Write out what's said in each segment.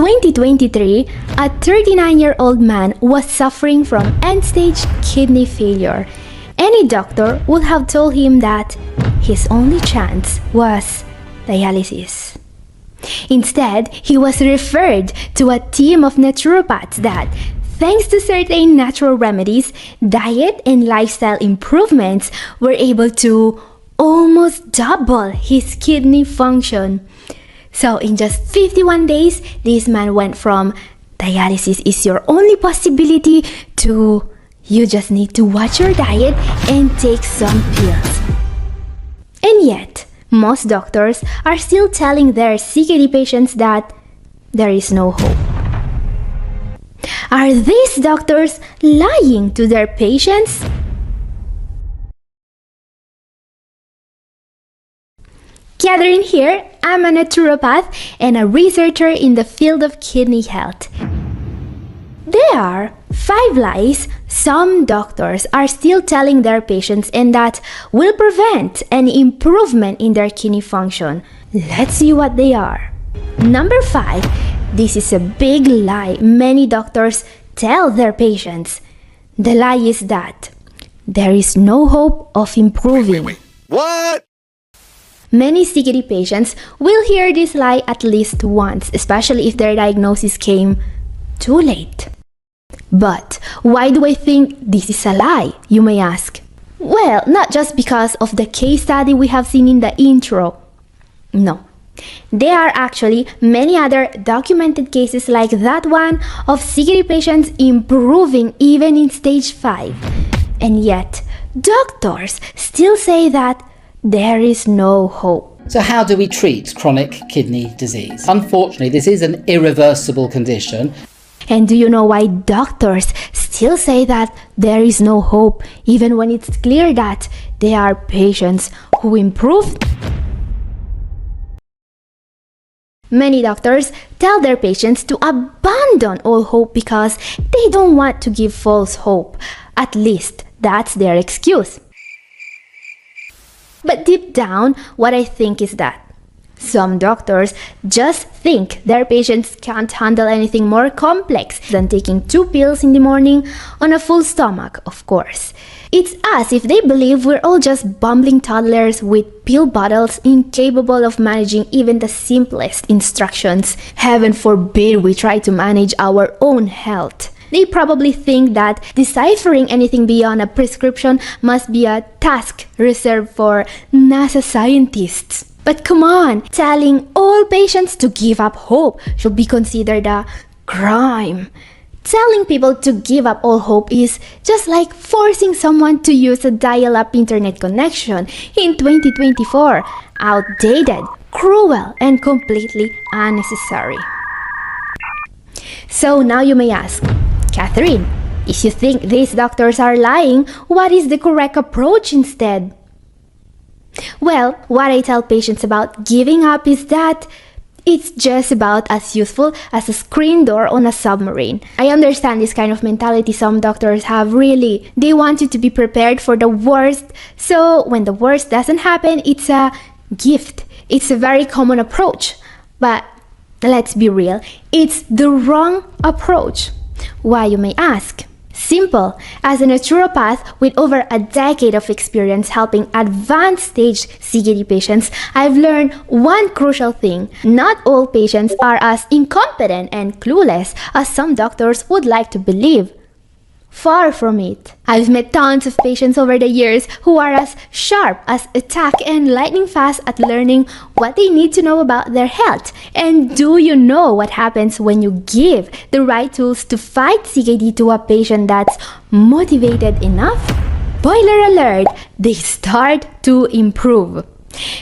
2023, a 39-year-old man was suffering from end-stage kidney failure. Any doctor would have told him that his only chance was dialysis. Instead, he was referred to a team of naturopaths that, thanks to certain natural remedies, diet, and lifestyle improvements, were able to almost double his kidney function. So in just 51 days, this man went from dialysis is your only possibility to you just need to watch your diet and take some pills. And yet, most doctors are still telling their CKD patients that there is no hope. Are these doctors lying to their patients? Catherine here, I'm a naturopath and a researcher in the field of kidney health. There are 5 lies some doctors are still telling their patients and that will prevent any improvement in their kidney function. Let's see what they are. Number 5. This is a big lie many doctors tell their patients. The lie is that there is no hope of improving. Wait. What? Many CKD patients will hear this lie at least once, especially if their diagnosis came too late. But why do I think this is a lie, you may ask? Well, not just because of the case study we have seen in the intro. No. There are actually many other documented cases like that one of CKD patients improving even in stage 5. And yet, doctors still say that there is no hope. So how do we treat chronic kidney disease? Unfortunately, this is an irreversible condition. And do you know why doctors still say that there is no hope, even when it's clear that there are patients who improved? Many doctors tell their patients to abandon all hope because they don't want to give false hope. At least that's their excuse. But deep down, what I think is that some doctors just think their patients can't handle anything more complex than taking 2 pills in the morning on a full stomach, of course. It's as if they believe we're all just bumbling toddlers with pill bottles incapable of managing even the simplest instructions. Heaven forbid we try to manage our own health. They probably think that deciphering anything beyond a prescription must be a task reserved for NASA scientists. But come on, telling all patients to give up hope should be considered a crime. Telling people to give up all hope is just like forcing someone to use a dial-up internet connection in 2024. Outdated, cruel, and completely unnecessary. So now you may ask, Catherine, if you think these doctors are lying, what is the correct approach instead? Well, what I tell patients about giving up is that it's just about as useful as a screen door on a submarine. I understand this kind of mentality some doctors have, really. They want you to be prepared for the worst, so when the worst doesn't happen, it's a gift. It's a very common approach. But let's be real, it's the wrong approach. Why, you may ask? Simple. As a naturopath with over a decade of experience helping advanced stage CKD patients, I've learned one crucial thing. Not all patients are as incompetent and clueless as some doctors would like to believe. Far from it. I've met tons of patients over the years who are as sharp as a tack and lightning fast at learning what they need to know about their health. And do you know what happens when you give the right tools to fight CKD to a patient that's motivated enough? Spoiler alert, they start to improve.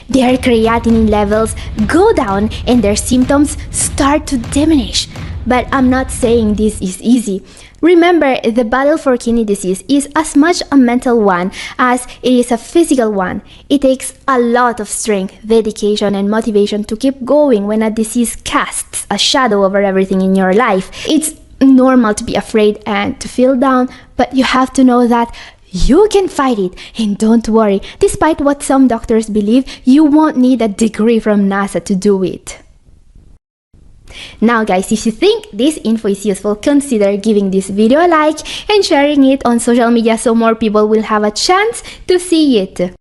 Their creatinine levels go down and their symptoms start to diminish. But I'm not saying this is easy. Remember, the battle for kidney disease is as much a mental one as it is a physical one. It takes a lot of strength, dedication, and motivation to keep going when a disease casts a shadow over everything in your life. It's normal to be afraid and to feel down, but you have to know that you can fight it. And don't worry, despite what some doctors believe, you won't need a degree from NASA to do it. Now guys, if you think this info is useful, consider giving this video a like and sharing it on social media so more people will have a chance to see it.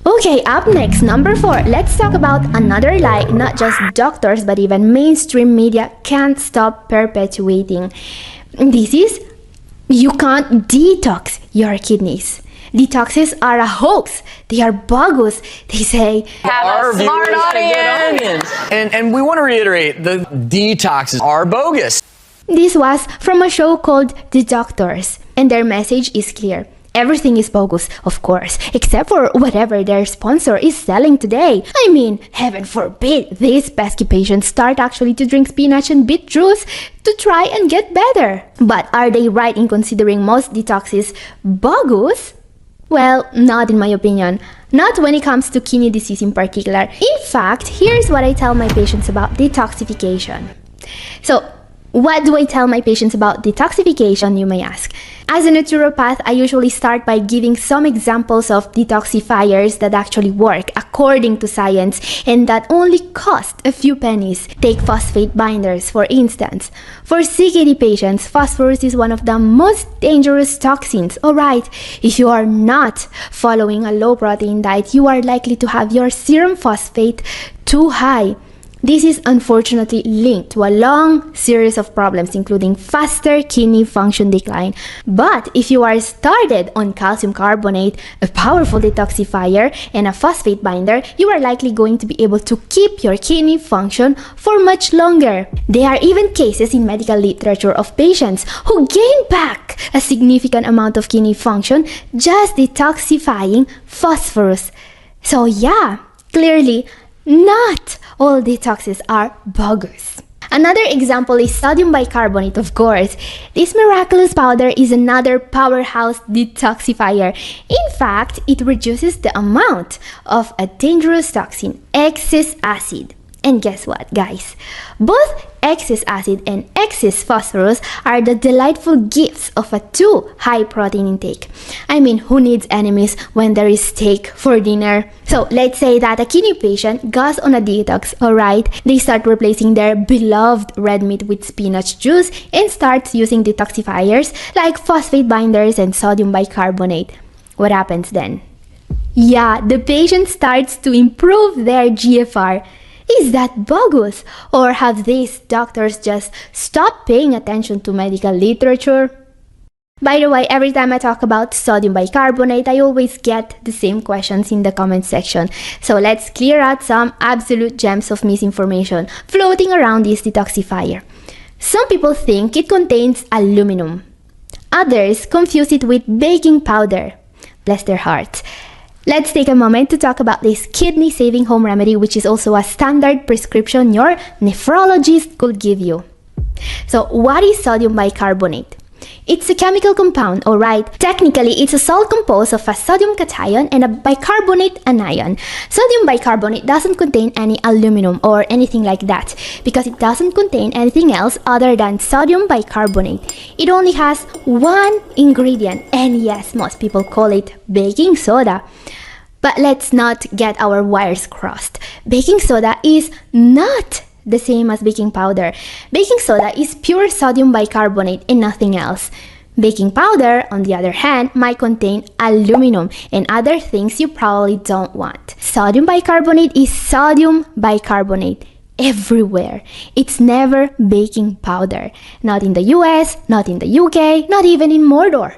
Okay, up next, number 4, let's talk about another lie not just doctors but even mainstream media can't stop perpetuating. This is, you can't detox your kidneys. Detoxes are a hoax. They are bogus. They say, have a smart audience. And we want to reiterate, the detoxes are bogus. This was from a show called The Doctors, and their message is clear. Everything is bogus, of course, except for whatever their sponsor is selling today. I mean, heaven forbid these pesky patients start actually to drink spinach and beet juice to try and get better. But are they right in considering most detoxes bogus? Well, not in my opinion. Not when it comes to kidney disease in particular. In fact, here's what I tell my patients about detoxification. So, what do I tell my patients about detoxification, you may ask? As a naturopath, I usually start by giving some examples of detoxifiers that actually work according to science and that only cost a few pennies. Take phosphate binders, for instance. For CKD patients, phosphorus is one of the most dangerous toxins. Alright, if you are not following a low-protein diet, you are likely to have your serum phosphate too high. This is unfortunately linked to a long series of problems, including faster kidney function decline. But if you are started on calcium carbonate, a powerful detoxifier, and a phosphate binder, you are likely going to be able to keep your kidney function for much longer. There are even cases in medical literature of patients who gain back a significant amount of kidney function just detoxifying phosphorus. So yeah, clearly, not all detoxes are bogus. Another example is sodium bicarbonate, of course. This miraculous powder is another powerhouse detoxifier. In fact, it reduces the amount of a dangerous toxin, excess acid. And guess what, guys? Both excess acid and excess phosphorus are the delightful gifts of a too high protein intake. I mean, who needs enemies when there is steak for dinner? So let's say that a kidney patient goes on a detox, alright? They start replacing their beloved red meat with spinach juice and starts using detoxifiers like phosphate binders and sodium bicarbonate. What happens then? Yeah, the patient starts to improve their GFR. Is that bogus? Or have these doctors just stopped paying attention to medical literature? By the way, every time I talk about sodium bicarbonate, I always get the same questions in the comment section. So let's clear out some absolute gems of misinformation floating around this detoxifier. Some people think it contains aluminum. Others confuse it with baking powder. Bless their hearts. Let's take a moment to talk about this kidney-saving home remedy, which is also a standard prescription your nephrologist could give you. So, what is sodium bicarbonate? It's a chemical compound, alright? Technically, it's a salt composed of a sodium cation and a bicarbonate anion. Sodium bicarbonate doesn't contain any aluminum or anything like that because it doesn't contain anything else other than sodium bicarbonate. It only has one ingredient, and yes, most people call it baking soda. But let's not get our wires crossed. Baking soda is not the same as baking powder. Baking soda is pure sodium bicarbonate and nothing else. Baking powder, on the other hand, might contain aluminum and other things you probably don't want. Sodium bicarbonate is sodium bicarbonate everywhere. It's never baking powder. Not in the US, not in the UK, not even in Mordor.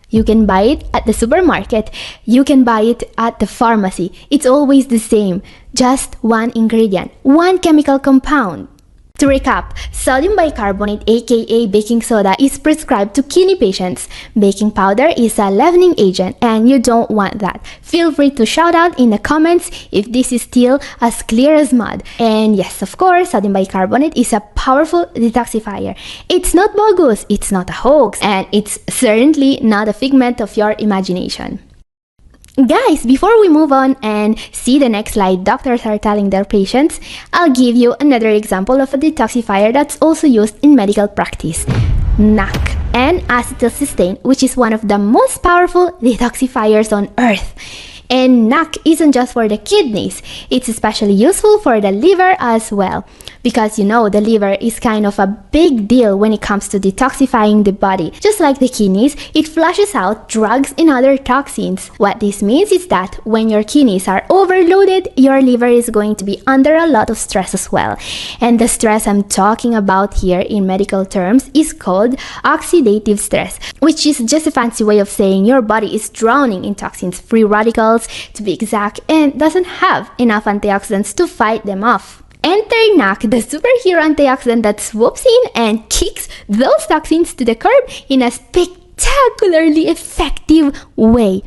You can buy it at the supermarket. You can buy it at the pharmacy. It's always the same. Just one ingredient, one chemical compound. To recap, sodium bicarbonate aka baking soda is prescribed to kidney patients. Baking powder is a leavening agent and you don't want that. Feel free to shout out in the comments if this is still as clear as mud. And yes, of course, sodium bicarbonate is a powerful detoxifier. It's not bogus, it's not a hoax, and it's certainly not a figment of your imagination. Guys, before we move on and see the next slide doctors are telling their patients, I'll give you another example of a detoxifier that's also used in medical practice. NAC, N-acetylcysteine, which is one of the most powerful detoxifiers on earth. And NAC isn't just for the kidneys, it's especially useful for the liver as well. Because you know, the liver is kind of a big deal when it comes to detoxifying the body. Just like the kidneys, it flushes out drugs and other toxins. What this means is that when your kidneys are overloaded, your liver is going to be under a lot of stress as well. And the stress I'm talking about here in medical terms is called oxidative stress, which is just a fancy way of saying your body is drowning in toxins, free radicals to be exact, and doesn't have enough antioxidants to fight them off. Enter NAC, the superhero antioxidant that swoops in and kicks those toxins to the curb in a spectacularly effective way.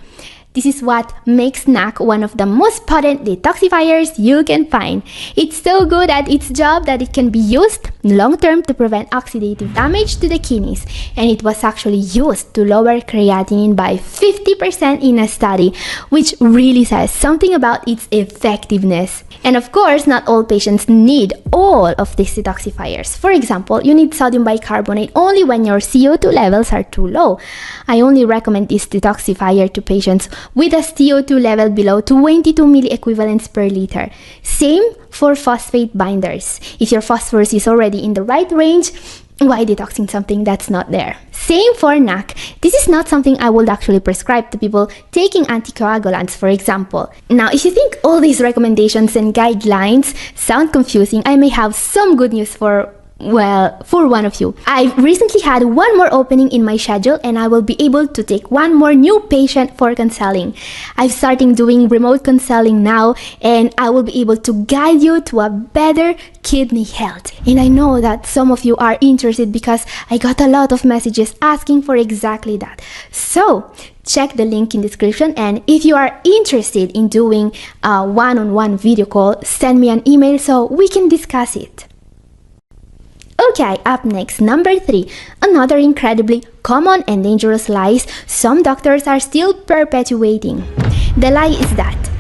This is what makes NAC one of the most potent detoxifiers you can find. It's so good at its job that it can be used long-term to prevent oxidative damage to the kidneys, and it was actually used to lower creatinine by 50% in a study, which really says something about its effectiveness. And of course, not all patients need all of these detoxifiers. For example, you need sodium bicarbonate only when your CO2 levels are too low. I only recommend this detoxifier to patients with a CO2 level below 22 milliequivalents per liter. Same for phosphate binders. If your phosphorus is already in the right range, why detoxing something that's not there? Same for NAC. This is not something I would actually prescribe to people taking anticoagulants, for example. Now, if you think all these recommendations and guidelines sound confusing, I may have some good news for one of you. I recently had one more opening in my schedule, and I will be able to take one more new patient for counseling. I'm starting doing remote counseling now, and I will be able to guide you to a better kidney health. And I know that some of you are interested because I got a lot of messages asking for exactly that. So check the link in the description, and if you are interested in doing a one-on-one video call, send me an email so we can discuss it. Okay, up next, number 3, another incredibly common and dangerous lies some doctors are still perpetuating. The lie is that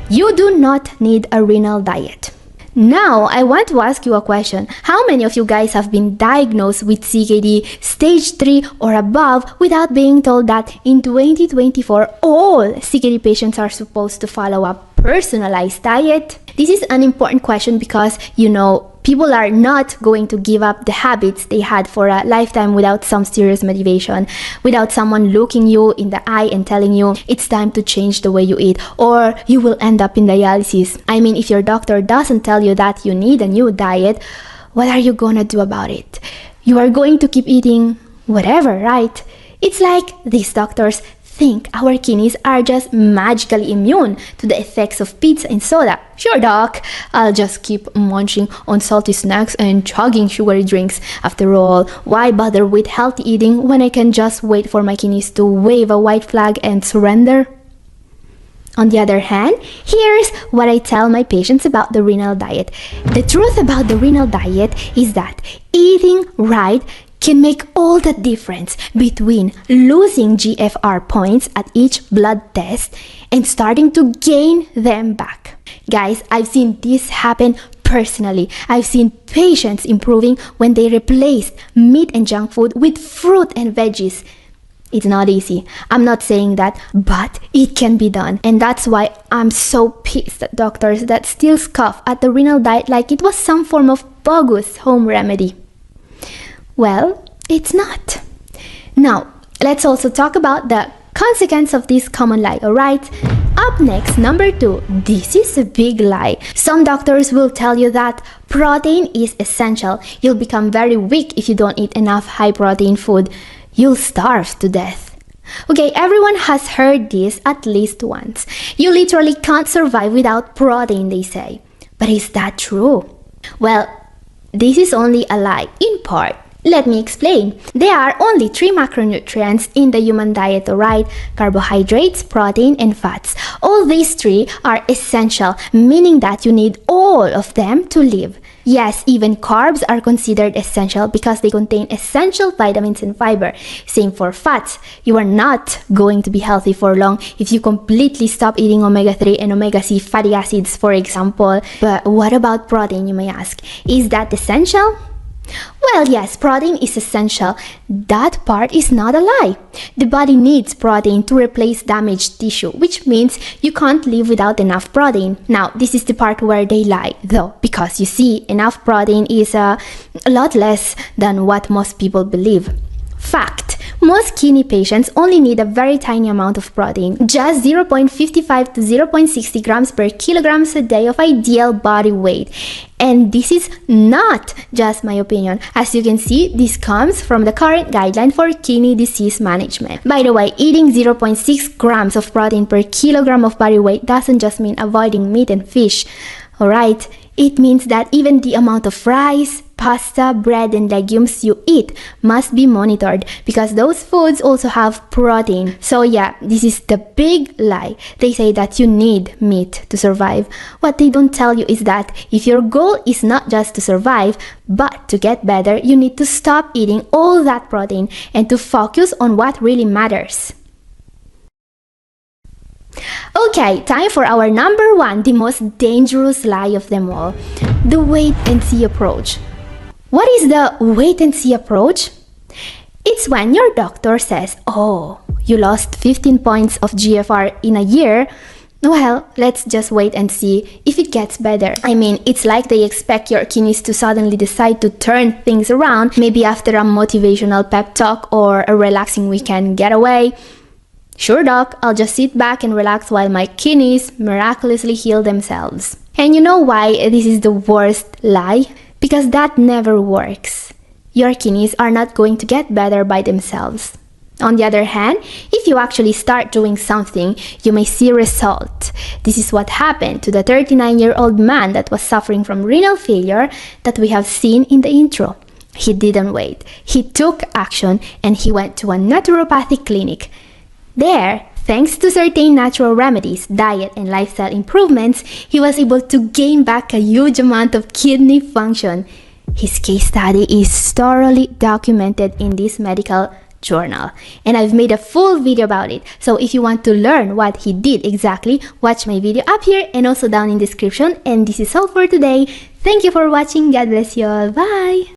you do not need a renal diet. Now, I want to ask you a question. How many of you guys have been diagnosed with CKD stage 3 or above without being told that in 2024 all CKD patients are supposed to follow a personalized diet? This is an important question because, you know, people are not going to give up the habits they had for a lifetime without some serious motivation, without someone looking you in the eye and telling you it's time to change the way you eat, or you will end up in dialysis. I mean, if your doctor doesn't tell you that you need a new diet, what are you gonna do about it? You are going to keep eating whatever, right? It's like these doctors think our kidneys are just magically immune to the effects of pizza and soda. Sure, doc, I'll just keep munching on salty snacks and chugging sugary drinks. After all, why bother with healthy eating when I can just wait for my kidneys to wave a white flag and surrender? On the other hand, here's what I tell my patients about the renal diet. The truth about the renal diet is that eating right can make all the difference between losing GFR points at each blood test and starting to gain them back. Guys, I've seen this happen personally. I've seen patients improving when they replaced meat and junk food with fruit and veggies. It's not easy. I'm not saying that, but it can be done. And that's why I'm so pissed at doctors that still scoff at the renal diet like it was some form of bogus home remedy. Well, it's not. Now, let's also talk about the consequence of this common lie, alright? Up next, number 2, this is a big lie. Some doctors will tell you that protein is essential. You'll become very weak if you don't eat enough high protein food. You'll starve to death. Okay, everyone has heard this at least once. You literally can't survive without protein, they say. But is that true? Well, this is only a lie, in part. Let me explain. There are only 3 macronutrients in the human diet, alright? Carbohydrates, protein, and fats. All these 3 are essential, meaning that you need all of them to live. Yes, even carbs are considered essential because they contain essential vitamins and fiber. Same for fats. You are not going to be healthy for long if you completely stop eating omega-3 and omega-6 fatty acids, for example. But what about protein, you may ask? Is that essential? Well, yes, protein is essential. That part is not a lie. The body needs protein to replace damaged tissue, which means you can't live without enough protein. Now, this is the part where they lie, though, because you see, enough protein is a lot less than what most people believe. Fact. Most kidney patients only need a very tiny amount of protein, just 0.55 to 0.60 grams per kilograms a day of ideal body weight. And this is not just my opinion. As you can see, this comes from the current guideline for kidney disease management. By the way, eating 0.6 grams of protein per kilogram of body weight doesn't just mean avoiding meat and fish. Alright, it means that even the amount of rice, pasta, bread, and legumes you eat must be monitored because those foods also have protein. So yeah, this is the big lie. They say that you need meat to survive. What they don't tell you is that if your goal is not just to survive, but to get better, you need to stop eating all that protein and to focus on what really matters. Okay, time for our number one, the most dangerous lie of them all, the wait and see approach. What is the wait and see approach? It's when your doctor says, oh, you lost 15 points of GFR in a year. Well, let's just wait and see if it gets better. I mean, it's like they expect your kidneys to suddenly decide to turn things around, maybe after a motivational pep talk or a relaxing weekend getaway. Sure, doc, I'll just sit back and relax while my kidneys miraculously heal themselves. And you know why this is the worst lie? Because that never works. Your kidneys are not going to get better by themselves. On the other hand, if you actually start doing something, you may see result. This is what happened to the 39-year-old man that was suffering from renal failure that we have seen in the intro. He didn't wait. He took action and he went to a naturopathic clinic. There, thanks to certain natural remedies, diet, and lifestyle improvements, he was able to gain back a huge amount of kidney function. His case study is thoroughly documented in this medical journal, and I've made a full video about it. So if you want to learn what he did exactly, watch my video up here and also down in the description. And this is all for today. Thank you for watching. God bless you all. Bye!